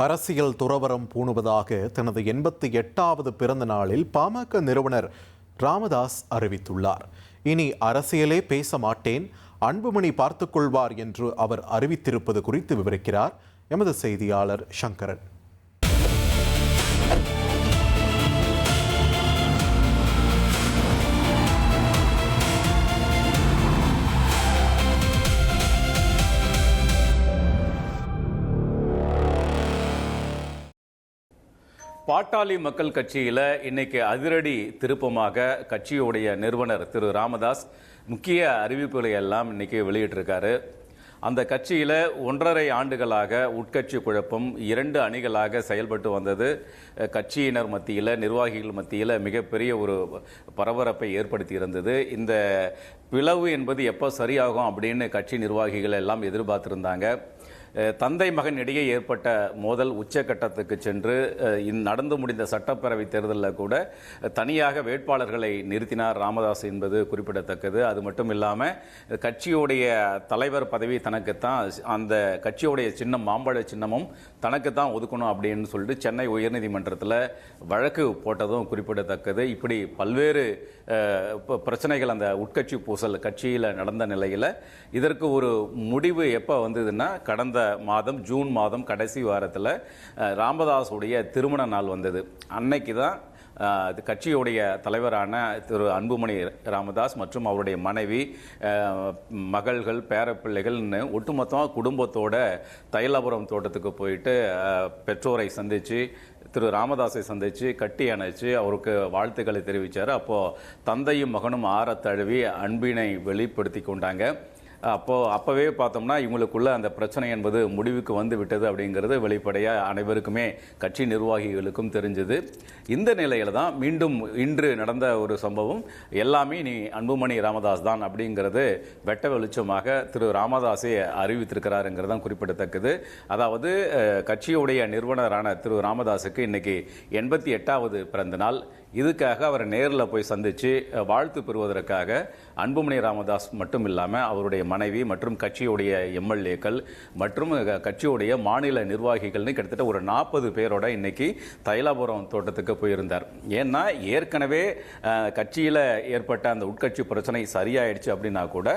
அரசியல் துறவரம் பூணுவதாக தனது 88வது பிறந்த நாளில் பாமக நிறுவனர் ராமதாஸ் அறிவித்துள்ளார். இனி அரசியலே பேச மாட்டேன், அன்புமணி பார்த்துக்கொள்வார் என்று அவர் அறிவித்திருப்பது குறித்து விவரிக்கிறார் எமது செய்தியாளர் சங்கரன். பாட்டாளி மக்கள் கட்சியில் இன்னைக்கு அதிரடி திருப்பமாக கட்சியுடைய நிறுவனர் திரு ராமதாஸ் முக்கிய அறிவிப்புகளை எல்லாம் இன்னைக்கு வெளியிட்டிருக்காரு. அந்த கட்சியில் 1.5 ஆண்டுகளாக உட்கட்சி குழப்பம் 2 அணிகளாக செயல்பட்டு வந்தது. கட்சியினர் மத்தியில், நிர்வாகிகள் மத்தியில் மிகப்பெரிய ஒரு பரபரப்பை ஏற்படுத்தி இருந்தது. இந்த பிளவு என்பது எப்போ சரியாகும் அப்படின்னு கட்சி நிர்வாகிகள் எல்லாம் எதிர்பார்த்திருந்தாங்க. தந்தை மகன் இடையே ஏற்பட்ட மோதல் உச்சக்கட்டத்துக்கு சென்று நடந்து முடிந்த சட்டப்பேரவை தேர்தலில் கூட தனியாக வேட்பாளர்களை நிறுத்தினார் ராமதாஸ் என்பது குறிப்பிடத்தக்கது. அது மட்டும் இல்லாமல் கட்சியுடைய தலைவர் பதவி தனக்குத்தான், அந்த கட்சியுடைய சின்னம் மாம்பழ சின்னமும் தனக்குத்தான் ஒதுக்கணும் அப்படின்னு சொல்லிட்டு சென்னை உயர்நீதிமன்றத்தில் வழக்கு போட்டதும் குறிப்பிடத்தக்கது. இப்படி பல்வேறு பிரச்சனைகள் அந்த உட்கட்சி பூசல் கட்சியில் நடந்த நிலையில் இதற்கு ஒரு முடிவு எப்போ வந்ததுன்னா கடந்த மாதம் ஜூன் மாதம் கடைசி வாரத்தில் ராமதாஸுடைய திருமண நாள் வந்தது. அன்னைக்கு தான் கட்சியுடைய தலைவரான திரு அன்புமணி ராமதாஸ் மற்றும் அவருடைய மனைவி, மகள்கள், பேரப்பிள்ளைகள்னு ஒட்டுமொத்தமாக குடும்பத்தோட தைலாபுரம் தோட்டத்துக்கு போயிட்டு பெற்றோரை சந்தித்து, திரு ராமதாஸை சந்தித்து கட்டி அணைச்சு அவருக்கு வாழ்த்துக்களை தெரிவித்தார். அப்போது தந்தையும் மகனும் ஆற தழுவி அன்பினை வெளிப்படுத்தி கொண்டாங்க. அப்போவே பார்த்தோம்னா இவங்களுக்குள்ள அந்த பிரச்சனை என்பது முடிவுக்கு வந்து விட்டது அப்படிங்கிறது வெளிப்படையாக அனைவருக்குமே, கட்சி நிர்வாகிகளுக்கும் தெரிஞ்சது. இந்த நிலையில தான் மீண்டும் இன்று நடந்த ஒரு சம்பவம் எல்லாமே நீ அன்புமணி ராமதாஸ் தான் அப்படிங்கிறது வெட்ட வெளிச்சமாக திரு ராமதாஸை அறிவித்திருக்கிறாருங்கிறது தான் குறிப்பிடத்தக்கது. அதாவது கட்சியுடைய நிறுவனரான திரு ராமதாஸுக்கு இன்னைக்கு 88வது பிறந்த நாள். இதுக்காக அவர் நேரில் போய் சந்தித்து வாழ்த்து பெறுவதற்காக அன்புமணி ராமதாஸ் மட்டும் இல்லாமல் அவருடைய மனைவி மற்றும் கட்சியுடைய எம்எல்ஏக்கள் மற்றும் கட்சியுடைய மாநில நிர்வாகிகள்னு கிட்டத்தட்ட ஒரு 40 பேரோட இன்னைக்கு தைலாபுரம் தோட்டத்துக்கு போயிருந்தார். ஏன்னா ஏற்கனவே கட்சியில் ஏற்பட்ட அந்த உட்கட்சி பிரச்சனை சரியாயிடுச்சு அப்படின்னா கூட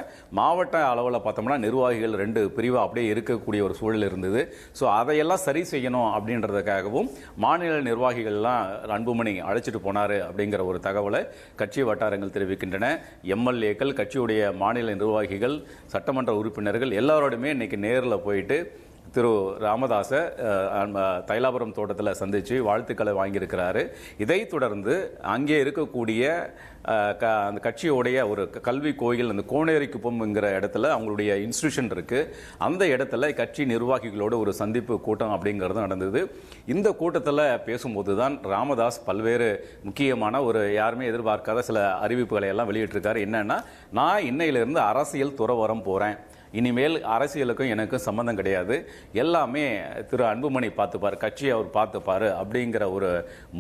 மாவட்ட அளவில் பார்த்தோம்னா நிர்வாகிகள் 2 பிரிவாக அப்படியே இருக்கக்கூடிய ஒரு சூழல் இருந்தது. ஸோ அதையெல்லாம் சரி செய்யணும் அப்படின்றதுக்காகவும் மாநில நிர்வாகிகள்லாம் அன்புமணி அழைச்சிட்டு போனார் அப்படிங்கிற ஒரு தகவலை கட்சி வட்டாரங்கள் தெரிவிக்கின்றன. எம்எல்ஏக்கள், கட்சியுடைய மாநில நிர்வாகிகள், சட்டமன்ற உறுப்பினர்கள் எல்லாரோடுமே இன்னைக்கு நேரில் போயிட்டு திரு ராமதாஸை தைலாபுரம் தோட்டத்தில் சந்தித்து வாழ்த்துக்களை வாங்கியிருக்கிறாரு. இதை தொடர்ந்து அங்கே இருக்கக்கூடிய அந்த கட்சியோடைய ஒரு கல்வி கோயில், அந்த கோனேரி குப்பம்ங்கிற இடத்துல அவங்களுடைய இன்ஸ்டிடியூஷன் இருக்குது. அந்த இடத்துல கட்சி நிர்வாகிகளோட ஒரு சந்திப்பு கூட்டம் அப்படிங்கிறது நடந்தது. இந்த கூட்டத்தில் பேசும்போது தான் ராமதாஸ் பல்வேறு முக்கியமான ஒரு யாருமே எதிர்பார்க்காத சில அறிவிப்புகளை எல்லாம் வெளியிட்டிருக்காரு. என்னன்னா, நான் இன்னையிலிருந்து அரசியல் துறவரம் போகிறேன், இனிமேல் அரசியலுக்கும் எனக்கும் சம்பந்தம் கிடையாது, எல்லாமே திரு அன்புமணி பார்த்துப்பார், கட்சியை அவர் பார்த்துப்பார் அப்படிங்கிற ஒரு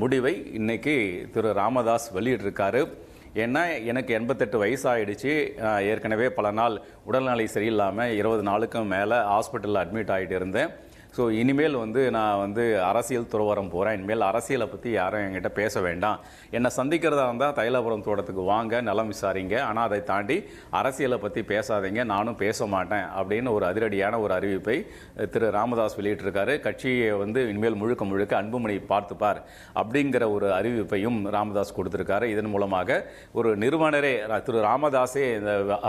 முடிவை இன்னைக்கு திரு ராமதாஸ் வெளியிட்டிருக்காரு. ஏன்னா எனக்கு 88 வயசு ஆகிடுச்சு, ஏற்கனவே பல நாள் உடல்நிலை சரியில்லாமல் 20 நாளுக்கும் மேலே ஹாஸ்பிட்டலில் அட்மிட் ஆகிட்டு இருந்தேன். ஸோ இனிமேல் நான் அரசியல் துறவரம் போகிறேன், இனிமேல் அரசியலை பற்றி யாரும் என்கிட்ட பேச வேண்டாம், என்னை சந்திக்கிறதா இருந்தால் தைலாபுரம் தோட்டத்துக்கு வாங்க, நலம் விசாரிங்க, ஆனால் அதை தாண்டி அரசியலை பற்றி பேசாதீங்க, நானும் பேச மாட்டேன் அப்படின்னு ஒரு அதிரடியான ஒரு அறிவிப்பை திரு ராமதாஸ் வெளியிட்டிருக்காரு. கட்சியை இனிமேல் முழுக்க முழுக்க அன்புமணி பார்த்துப்பார் அப்படிங்கிற ஒரு அறிவிப்பையும் ராமதாஸ் கொடுத்திருக்காரு. இதன் மூலமாக ஒரு நிறுவனரே திரு ராமதாஸே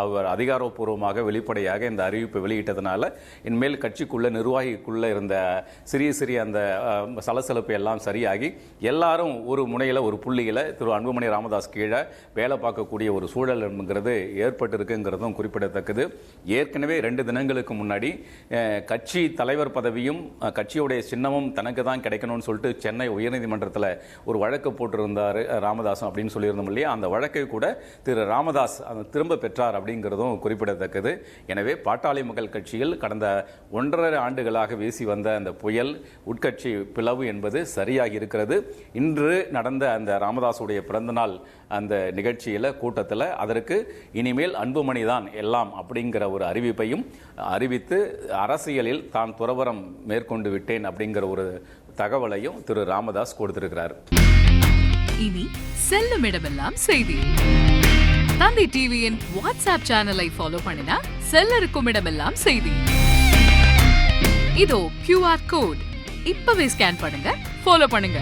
அவர் அதிகாரப்பூர்வமாக வெளிப்படையாக இந்த அறிவிப்பை வெளியிட்டதுனால இனிமேல் கட்சிக்குள்ள நிர்வாகிக்குள்ள இருந்த சிறிய அந்த சலசலப்பு எல்லாம் சரியாகி எல்லாரும் ஒரு முனையில், ஒரு புள்ளியில் திரு அன்புமணி ராமதாஸ் கீழே வேலை பார்க்கக்கூடிய ஒரு சூழல் என்கிறது ஏற்பட்டிருக்குங்கிறதும் குறிப்பிடத்தக்கது. ஏற்கனவே 2 தினங்களுக்கு முன்னாடி கட்சி தலைவர் பதவியும் கட்சியுடைய சின்னமும் தனக்கு தான் கிடைக்கணும்னு சொல்லிட்டு சென்னை உயர்நீதிமன்றத்தில் ஒரு வழக்கு போட்டிருந்தார் ராமதாஸ் அப்படின்னு சொல்லியிருந்தோம் இல்லையா, அந்த வழக்கை கூட திரு ராமதாஸ் திரும்ப பெற்றார் அப்படிங்கிறதும் குறிப்பிடத்தக்கது. எனவே பாட்டாளி மக்கள் கட்சியில் கடந்த 1.5 ஆண்டுகளாக வீசி வீசி வந்த அந்த புயல், உட்கட்சி பிளவு என்பது சரியாகி இருக்கிறது. இன்று நடந்த அந்த ராமதாஸுடைய பிறந்தநாள் அந்த நிகழ்ச்சியில், கூட்டத்தில் அதற்கு இனிமேல் அன்புமணி தான் எல்லாம் அப்படிங்கிற ஒரு அறிவிப்பையும் அறிவித்து அரசியலில் தான் துறவரம் மேற்கொண்டு விட்டேன் அப்படிங்கிற ஒரு தகவலையும் திரு ராமதாஸ் கொடுத்திருக்கிறார். இனி செல்லும் இடமெல்லாம் செய்தி. தந்தி டிவியின் வாட்ஸ்அப் சேனலை ஃபாலோ பண்ணினா செல்ல இருக்கும் இடமெல்லாம் செய்தி. இதோ QR கோட், இப்பவே ஸ்கேன் பண்ணுங்க, ஃபாலோ பண்ணுங்க.